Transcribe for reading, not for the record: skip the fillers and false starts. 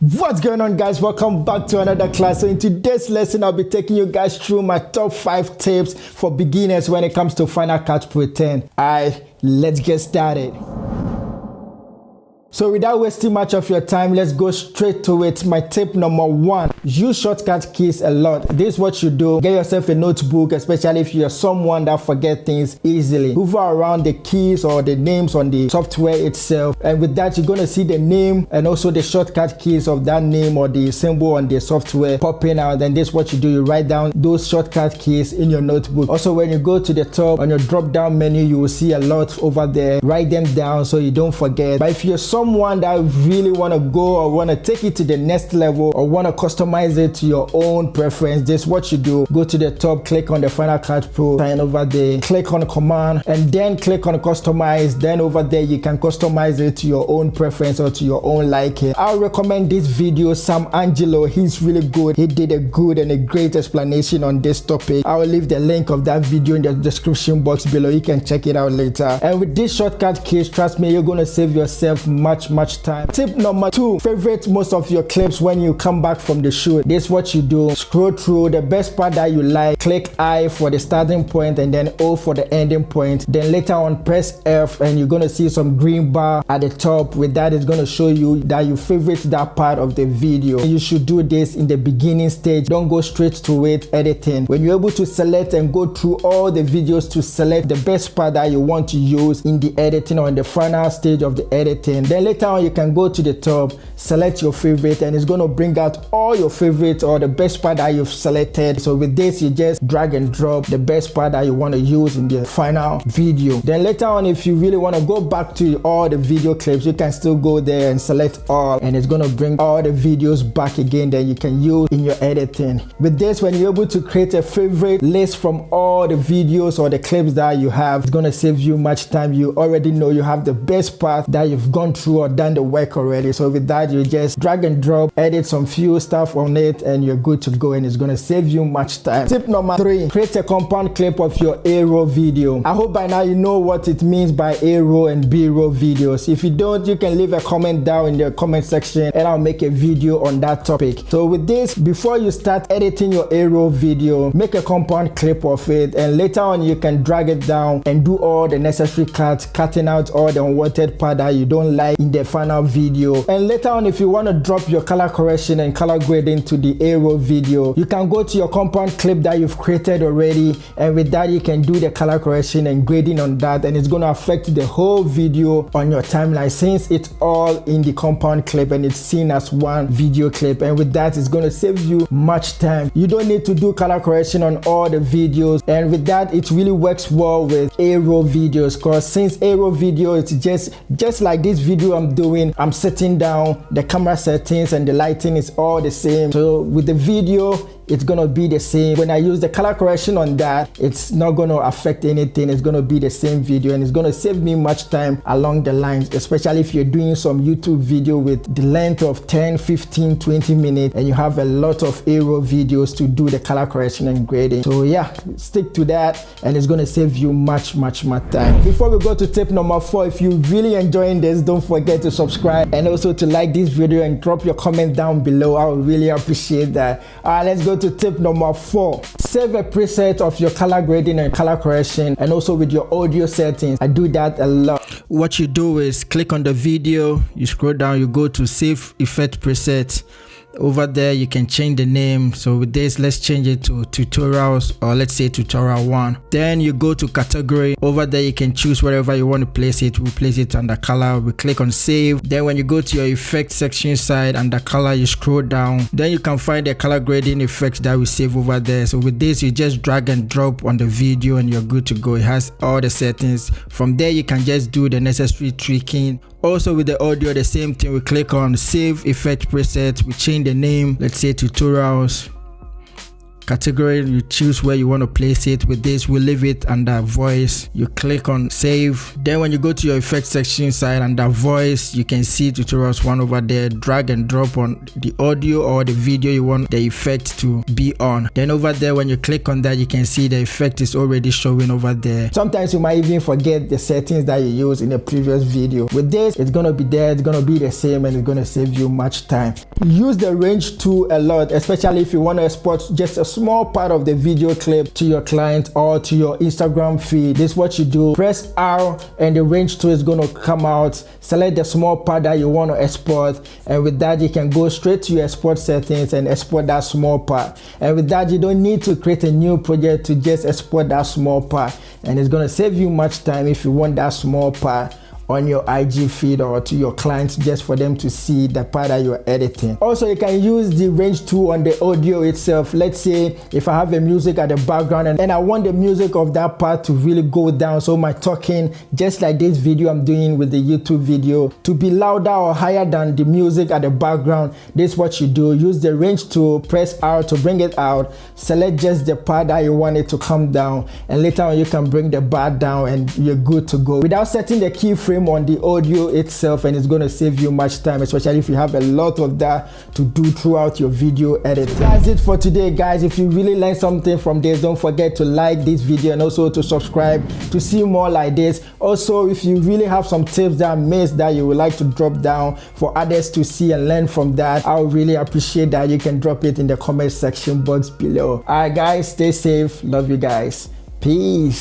What's going on, guys? Welcome back to another class. So in today's lesson, I'll be taking you guys through my top 5 tips for beginners when it comes to Final Cut Pro 10. Alright, let's get started. So without wasting much of your time, let's go straight to it. My tip number 1, use shortcut keys a lot. This is what you do. Get yourself a notebook, especially if you're someone that forgets things easily. Hover around the keys or the names on the software itself, and with that you're going to see the name and also the shortcut keys of that name or the symbol on the software popping out. Then this is what you do. You write down those shortcut keys in your notebook. Also, when you go to the top on your drop down menu, you will see a lot over there. Write them down so you don't forget. But if you're someone that really want to go or want to take it to the next level or want to customize it to your own preference, this is what you do. Go to the top, click on the Final Cut Pro sign over there, click on command, and then click on customize. Then over there you can customize it to your own preference or to your own liking. I recommend this video. Angelo, he's really good. He did a good and a great explanation on this topic. I will leave the link of that video in the description box below. You can check it out later. And with this shortcut keys, trust me, you're going to save yourself much time. Tip number 2, favorite most of your clips when you come back from the shoot. This is what you do. Scroll through the best part that you like, click I for the starting point and then O for the ending point. Then later on press F and you're going to see some green bar at the top. With that, it's going to show you that you favorite that part of the video. You should do this in the beginning stage. Don't go straight to it editing. When you're able to select and go through all the videos to select the best part that you want to use in the editing or in the final stage of the editing, then later on you can go to the top, select your favorite, and it's going to bring out all your favorites or the best part that you've selected. So with this, you just drag and drop the best part that you want to use in the final video. Then later on, if you really want to go back to all the video clips, you can still go there and select all, and it's going to bring all the videos back again that you can use in your editing. With this, when you're able to create a favorite list from all the videos or the clips that you have, it's going to save you much time. You already know you have the best part that you've gone through or done the work already. So with that, you just drag and drop, edit some few stuff on it, and you're good to go, and it's going to save you much time. Tip number 3, create a compound clip of your A-roll video. I hope by now you know what it means by A-roll and B-roll videos. If you don't, you can leave a comment down in the comment section and I'll make a video on that topic. So with this, before you start editing your A-roll video, make a compound clip of it, and later on you can drag it down and do all the necessary cuts, cutting out all the unwanted part that you don't like in the final video. And later on, if you want to drop your color correction and color grading to the A-roll video, you can go to your compound clip that you've created already, and with that you can do the color correction and grading on that, and it's going to affect the whole video on your timeline since it's all in the compound clip and it's seen as one video clip. And with that, it's going to save you much time. You don't need to do color correction on all the videos, and with that, it really works well with A-roll videos, because since A-roll video, it's just like this video I'm doing, I'm sitting down, the camera settings and the lighting is all the same. So with the video, it's gonna be the same. When I use the color correction on that, it's not gonna affect anything. It's gonna be the same video, and it's gonna save me much time along the lines, especially if you're doing some YouTube video with the length of 10, 15, 20 minutes and you have a lot of A-roll videos to do the color correction and grading. So yeah, stick to that, and it's gonna save you much time. Before we go to tip number 4, if you're really enjoying this, don't forget to subscribe and also to like this video and drop your comment down below. I would really appreciate that. Alright, let's go to tip number 4. Save a preset of your color grading and color correction, and also with your audio settings. I do that a lot. What you do is click on the video, you scroll down, you go to save effect preset. Over there you can change the name. So with this, let's change it to tutorials, or let's say tutorial 1. Then you go to category. Over there you can choose wherever you want to place it. We'll place it under color. We click on save. Then when you go to your effect section side under color, you scroll down, then you can find the color grading effects that we save over there. So with this, you just drag and drop on the video and you're good to go. It has all the settings. From there you can just do the necessary tweaking. Also with the audio, the same thing. We click on save effect preset, we change the name, let's say tutorials, category, you choose where you want to place it. With this, we'll leave it under voice. You click on save. Then when you go to your effects section side under voice, you can see tutorials 1 over there. Drag and drop on the audio or the video you want the effect to be on. Then over there, when you click on that, you can see the effect is already showing over there. Sometimes you might even forget the settings that you used in the previous video. With this, it's gonna be there, it's gonna be the same, and it's gonna save you much time. Use the range tool a lot, especially if you want to export just a small part of the video clip to your client or to your Instagram feed. This is what you do. Press R and the range tool is going to come out. Select the small part that you want to export, and with that you can go straight to your export settings and export that small part. And with that, you don't need to create a new project to just export that small part, and it's going to save you much time if you want that small part on your IG feed or to your clients, just for them to see the part that you're editing. Also, you can use the range tool on the audio itself. Let's say if I have a music at the background and I want the music of that part to really go down, so my talking, just like this video I'm doing with the YouTube video, to be louder or higher than the music at the background, this is what you do. Use the range tool, press R to bring it out, select just the part that you want it to come down, and later on you can bring the bar down and you're good to go without setting the keyframe on the audio itself, and it's going to save you much time, especially if you have a lot of that to do throughout your video editing. That's it for today, guys. If you really learned something from this, don't forget to like this video and also to subscribe to see more like this. Also, if you really have some tips that I missed that you would like to drop down for others to see and learn from that, I would really appreciate that. You can drop it in the comment section box below. All right, guys, stay safe. Love you guys. Peace.